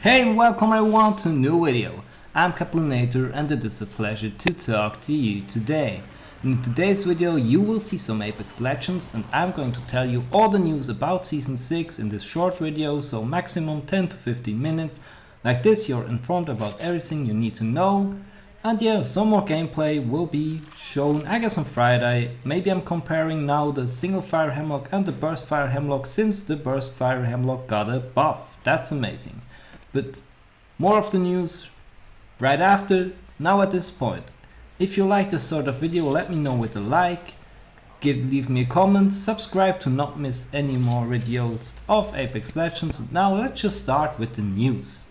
Hey and welcome everyone to a new video. I'm Capunator and it is a pleasure to talk to you today. In today's video you will see some Apex Legends and I'm going to tell you all the news about Season 6 in this short video, so maximum 10 to 15 minutes. Like this you're informed about everything you need to know. And yeah, some more gameplay will be shown I guess on Friday. Maybe I'm comparing now the single fire Hemlock and the burst fire Hemlock since the burst fire Hemlock got a buff. That's amazing. But more of the news right after. Now at this point, if you like this sort of video, let me know with a like, leave me a comment, subscribe to not miss any more videos of Apex Legends. Now let's just start with the news.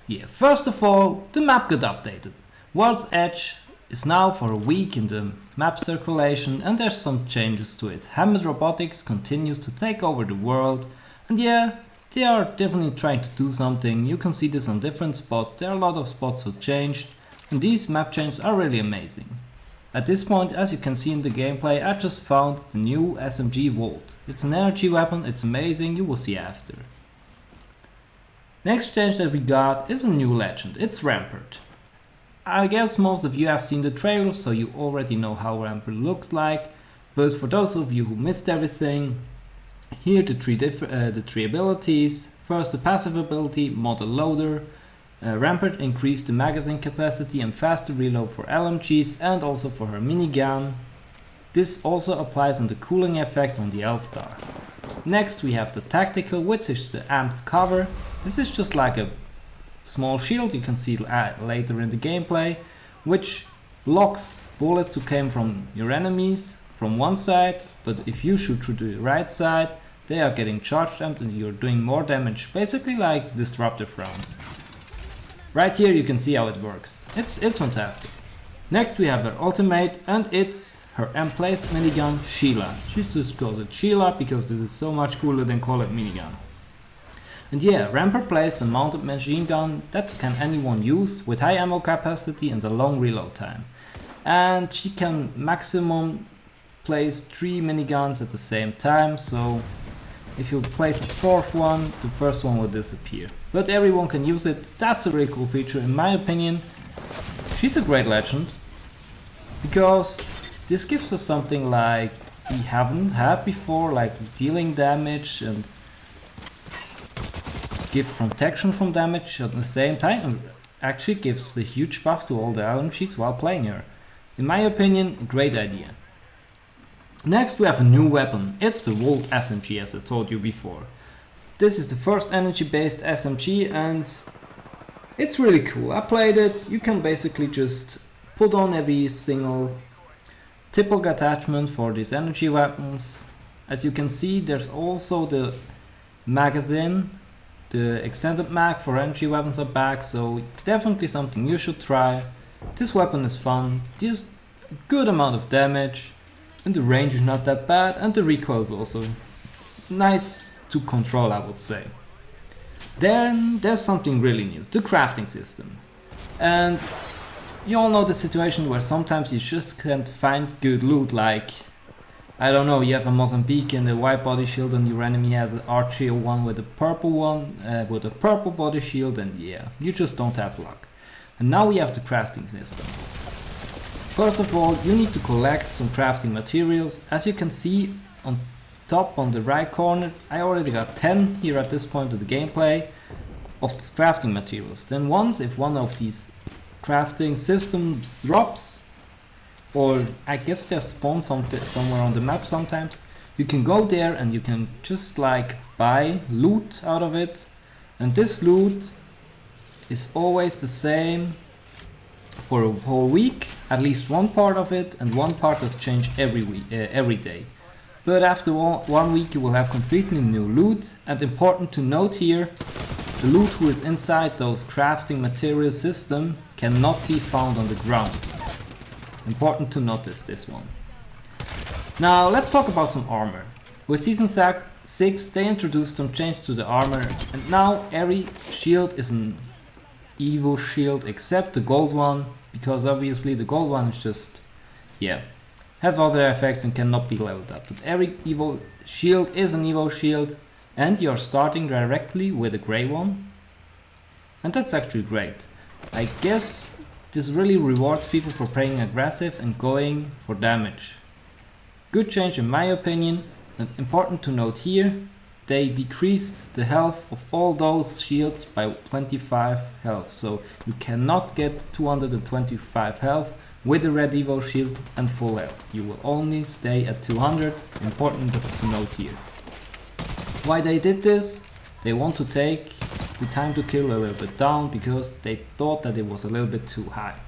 Yeah, first of all, the map got updated. World's Edge is now for a week in the map circulation and there's some changes to it. Hammered Robotics continues to take over the world, and yeah, they are definitely trying to do something. You can see this on different spots. There are a lot of spots that changed and these map changes are really amazing. At this point, as you can see in the gameplay, I just found the new SMG Volt. It's an energy weapon, it's amazing, you will see after. Next change that we got is a new legend, it's Rampart. I guess most of you have seen the trailer, so you already know how Rampart looks like, but for those of you who missed everything, here the three abilities. First, the passive ability, Model Loader. Rampart increased the magazine capacity and faster reload for LMGs and also for her minigun. This also applies on the cooling effect on the L-Star. Next we have the Tactical, which is the amped cover. This is just like a small shield, you can see later in the gameplay, which blocks bullets who came from your enemies from one side, but if you shoot through the right side, they are getting charged and you're doing more damage, basically like disruptive rounds. Right here you can see how it works. It's fantastic. Next we have her ultimate and it's her M-Place minigun Sheila. She just calls it Sheila because this is so much cooler than call it minigun. And yeah, Rampart plays a mounted machine gun that can anyone use with high ammo capacity and a long reload time. And she can maximum place 3 miniguns at the same time, so if you place a fourth one, the first one will disappear. But everyone can use it. That's a really cool feature in my opinion. She's a great legend because this gives us something like we haven't had before, like dealing damage and give protection from damage at the same time, and actually gives a huge buff to all the LMGs while playing her. In my opinion, a great idea. Next we have a new weapon, it's the Volt SMG as I told you before. This is the first energy based SMG and it's really cool. I played it, you can basically just put on every single typical attachment for these energy weapons. As you can see, there's also the magazine, the extended mag for energy weapons are back, so definitely something you should try. This weapon is fun, deals a good amount of damage. And the range is not that bad and the recoil is also nice to control, I would say. Then there's something really new, the crafting system. And you all know the situation where sometimes you just can't find good loot, like, I don't know, you have a Mozambique and a white body shield and your enemy has an R301 with a purple one, with a purple body shield, and yeah, you just don't have luck. And now we have the crafting system. First of all, you need to collect some crafting materials. As you can see on top on the right corner, I already got 10 here at this point of the gameplay of these crafting materials. Then once, if one of these crafting systems drops, or I guess they're spawned somewhere on the map sometimes, you can go there and you can just like buy loot out of it. And this loot is always the same for a whole week, at least one part of it, and one part does change every day. But after 1 week you will have completely new loot, and important to note here, the loot who is inside those crafting material system cannot be found on the ground. Important to notice this one. Now let's talk about some armor. With Season 6 they introduced some change to the armor, and now every shield is an Evo shield except the gold one, because obviously the gold one is just, yeah, have other effects and cannot be leveled up. But every Evo shield is an Evo shield, and you're starting directly with a grey one, and that's actually great. I guess this really rewards people for playing aggressive and going for damage. Good change in my opinion, and important to note here, they decreased the health of all those shields by 25 health, so you cannot get 225 health with a red Evo shield and full health. You will only stay at 200, important to note here. Why they did this? They want to take the time to kill a little bit down because they thought that it was a little bit too high.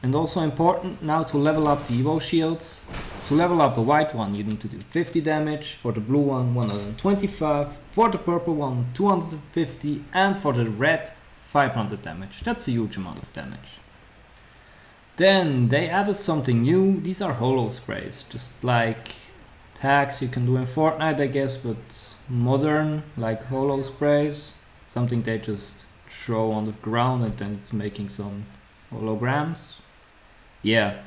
And also important now to level up the Evo shields. To level up the white one you need to do 50 damage, for the blue one 125, for the purple one 250, and for the red 500 damage. That's a huge amount of damage. Then they added something new. These are holo sprays, just like tags you can do in Fortnite I guess, but modern, like holo sprays. Something they just throw on the ground and then it's making some holograms. Yeah,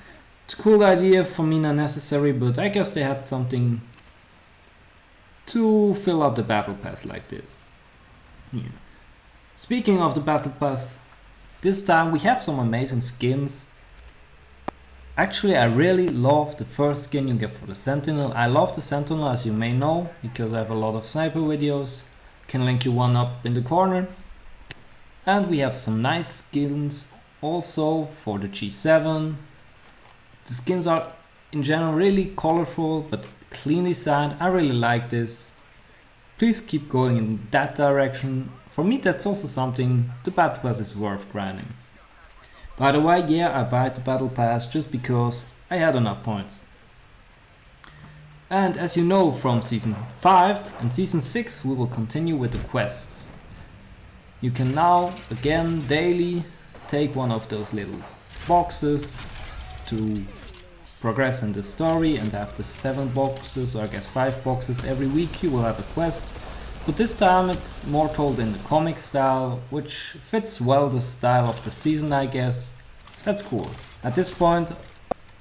it's a cool idea, for me not necessary, but I guess they had something to fill up the battle pass like this. Yeah. Speaking of the battle pass, this time we have some amazing skins. Actually, I really love the first skin you get for the Sentinel. I love the Sentinel, as you may know, because I have a lot of sniper videos. Can link you one up in the corner. And we have some nice skins also for the G7. The skins are in general really colorful but clean designed. I really like this. Please keep going in that direction. For me that's also something the battle pass is worth grinding. By the way, yeah, I buy the battle pass just because I had enough points. And as you know from season 5 and season 6 we will continue with the quests. You can now again daily take one of those little boxes to progress in the story, and after 7 boxes, or I guess 5 boxes every week you will have a quest. But this time it's more told in the comic style, which fits well the style of the season I guess. That's cool. At this point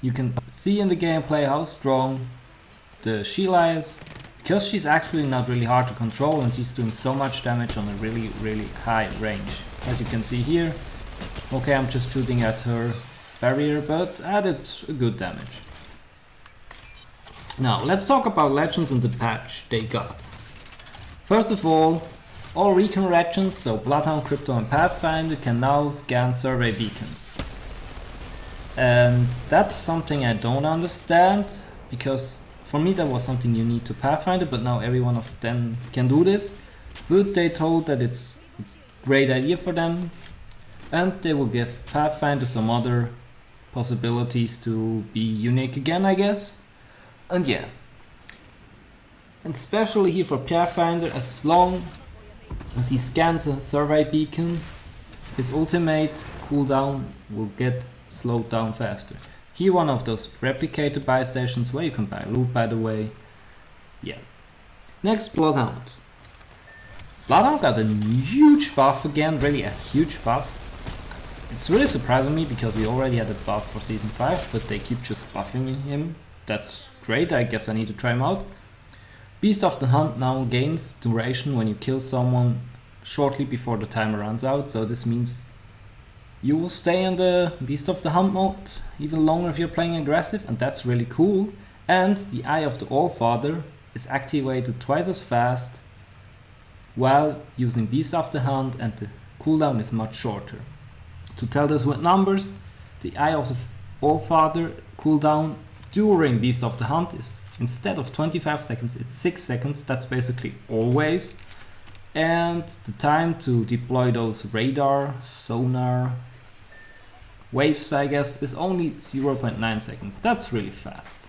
you can see in the gameplay how strong the Sheila is, because she's actually not really hard to control and she's doing so much damage on a really high range. As you can see here, okay, I'm just shooting at her barrier, but added a good damage. Now let's talk about legends and the patch they got. First of all recon legends, so Bloodhound, Crypto and Pathfinder, can now scan survey beacons. And that's something I don't understand, because for me that was something you need to Pathfinder, but now every one of them can do this. But they told that it's a great idea for them, and they will give Pathfinder some other possibilities to be unique again, I guess. And yeah, and especially here for Pathfinder, as long as he scans a survey beacon, his ultimate cooldown will get slowed down faster. Here one of those replicated buy stations where you can buy loot, by the way. Yeah. Next, Bloodhound. Bloodhound got a huge buff again, really a huge buff. It's really surprising me because we already had a buff for season 5, but they keep just buffing him. That's great, I guess I need to try him out. Beast of the Hunt now gains duration when you kill someone shortly before the timer runs out, so this means you will stay in the Beast of the Hunt mode even longer if you're playing aggressive, and that's really cool. And the Eye of the Allfather is activated twice as fast while using Beast of the Hunt, and the cooldown is much shorter. To tell this with numbers, the Eye of the Allfather cooldown during Beast of the Hunt is, instead of 25 seconds, it's 6 seconds. That's basically always. And the time to deploy those radar, sonar waves, I guess, is only 0.9 seconds. That's really fast.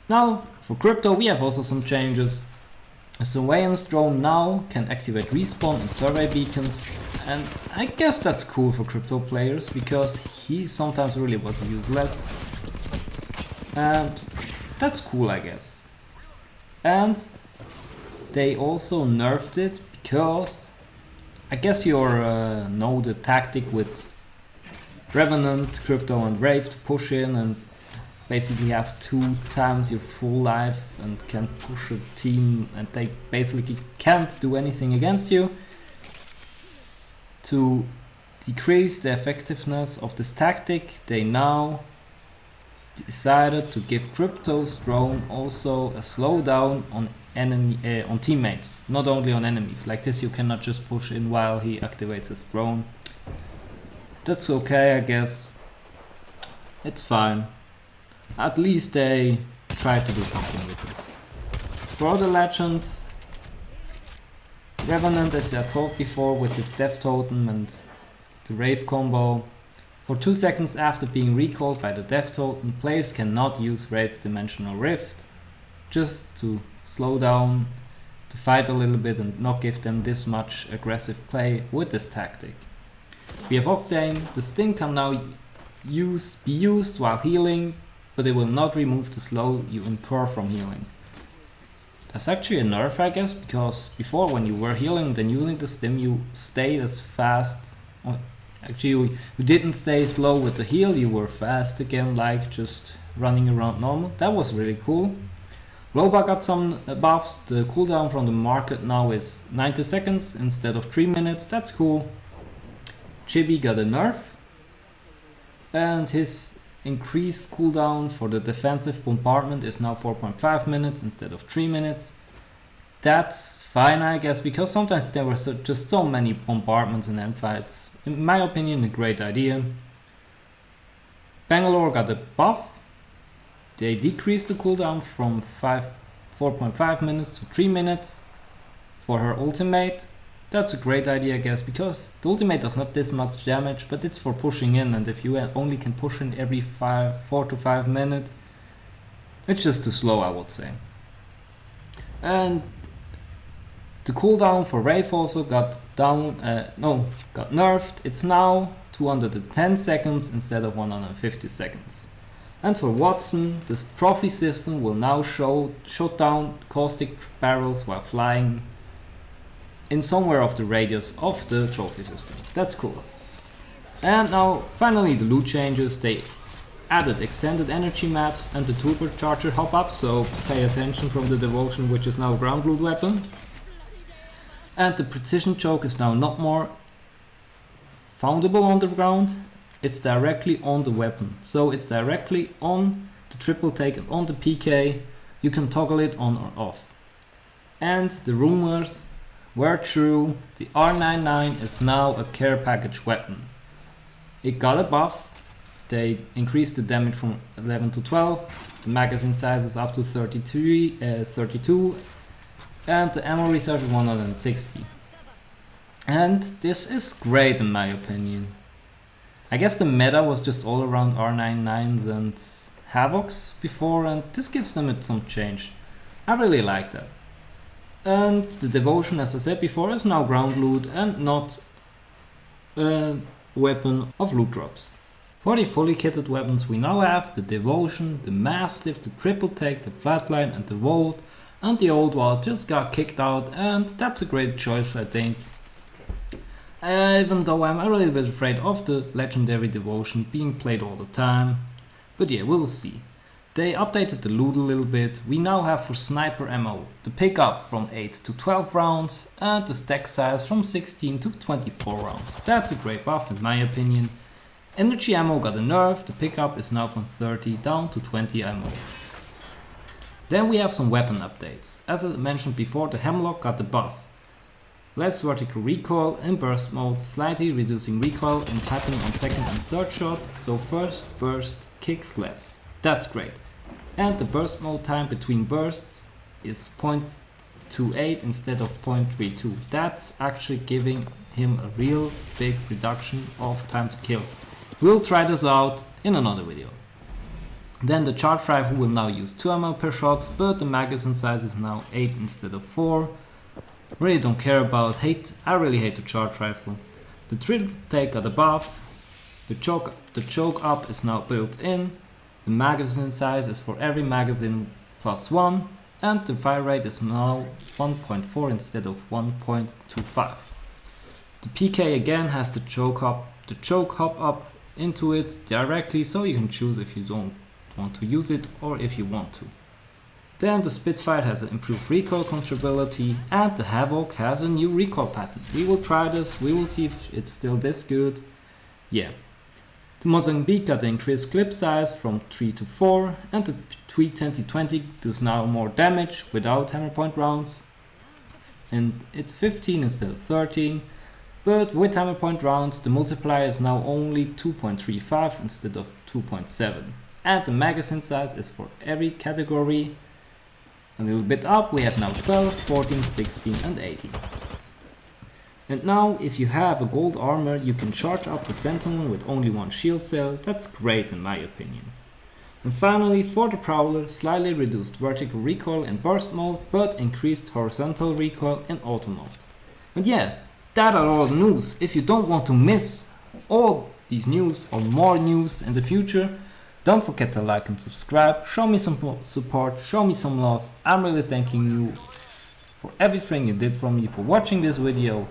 Now, for Crypto we have also some changes. A surveillance drone now can activate respawn and survey beacons, and I guess that's cool for Crypto players because he sometimes really was useless. And that's cool, I guess. And they also nerfed it because I guess you know the tactic with Revenant, Crypto and Wraith to push in and basically have 2 times your full life and can push a team, and they basically can't do anything against you. To decrease the effectiveness of this tactic, they now decided to give Crypto's drone also a slowdown on on teammates, not only on enemies. Like this you cannot just push in while he activates his drone. That's okay, I guess. It's fine. At least they tried to do something with this. For other legends, Revenant, as I told before, with his Death Totem and the Wraith combo. For 2 seconds after being recalled by the Death Totem, players cannot use Wraith's Dimensional Rift, just to slow down the fight a little bit and not give them this much aggressive play with this tactic. We have Octane. The Sting can now be used while healing, but it will not remove the slow you incur from healing. That's actually a nerf, I guess, because before when you were healing, then using the stim, you stayed as fast. Actually, you didn't stay slow with the heal, you were fast again, like just running around normal. That was really cool. Loba got some buffs. The cooldown from the market now is 90 seconds instead of 3 minutes. That's cool. Chibi got a nerf, and his increased cooldown for the defensive bombardment is now 4.5 minutes instead of 3 minutes. That's fine, I guess, because sometimes there were just so many bombardments in end fights. In my opinion, a great idea. Bangalore got a buff. They decreased the cooldown from 4.5 minutes to 3 minutes for her ultimate. That's a great idea, I guess, because the ultimate does not this much damage, but it's for pushing in, and if you only can push in every 4 to 5 minutes, it's just too slow, I would say. And the cooldown for Wraith also got nerfed. It's now 210 seconds instead of 150 seconds. And for Watson, this trophy system will now shut down caustic barrels while flying in somewhere of the radius of the trophy system. That's cool. And now finally the loot changes. They added extended energy maps and the turbocharger hop-up, so pay attention from the devotion, which is now a ground loot weapon. And the precision choke is now not more foundable on the ground. It's directly on the weapon, so it's directly on the triple take and on the PK. You can toggle it on or off. And the rumors were true. The R99 is now a care package weapon. It got a buff. They increased the damage from 11 to 12. The magazine size is up to 32, and the ammo reserve is 160. And this is great in my opinion. I guess the meta was just all around R99s and Havocs before, and this gives them some change. I really like that. And the devotion, as I said before, is now ground loot and not a weapon of loot drops. For the fully kitted weapons we now have the devotion, the mastiff, the triple take, the flatline and the volt, and the old walls just got kicked out, and that's a great choice, I think. Even though I'm a little bit afraid of the legendary devotion being played all the time. But yeah, we will see. They updated the loot a little bit. We now have for sniper ammo the pickup from 8 to 12 rounds and the stack size from 16 to 24 rounds. That's a great buff in my opinion. Energy ammo got a nerf. The pickup is now from 30 down to 20 ammo. Then we have some weapon updates. As I mentioned before, the Hemlock got the buff. Less vertical recoil in burst mode, slightly reducing recoil in tapping on second and third shot, so first burst kicks less. That's great. And the burst mode time between bursts is 0.28 instead of 0.32. That's actually giving him a real big reduction of time to kill. We'll try this out in another video. Then the charge rifle will now use 2 ammo per shots, but the magazine size is now 8 instead of 4. Really don't care about I really hate the charge rifle. The triple take got a buff. The choke up is now built in. The magazine size is for every magazine +1, and the fire rate is now 1.4 instead of 1.25. The PK again has the choke hop up into it directly, so you can choose if you don't want to use it or if you want to. Then the Spitfire has an improved recoil controllability, and the Havoc has a new recoil pattern. We will try this, we will see if it's still this good. Yeah. The Mozambique got the increased clip size from 3 to 4, and the Tweed 2020 does now more damage without hammer point rounds. And it's 15 instead of 13, but with hammer point rounds the multiplier is now only 2.35 instead of 2.7. And the magazine size is for every category. A little bit up, we have now 12, 14, 16 and 18. And now if you have a gold armor you can charge up the Sentinel with only one shield cell. That's great in my opinion. And finally, for the Prowler, slightly reduced vertical recoil in burst mode, but increased horizontal recoil in auto mode. And yeah, that are all the news. If you don't want to miss all these news or more news in the future, don't forget to like and subscribe, show me some support, show me some love. I'm really thanking you for everything you did for me, for watching this video.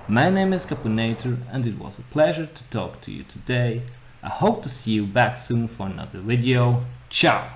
My name is Capunator and it was a pleasure to talk to you today. I hope to see you back soon for another video. Ciao!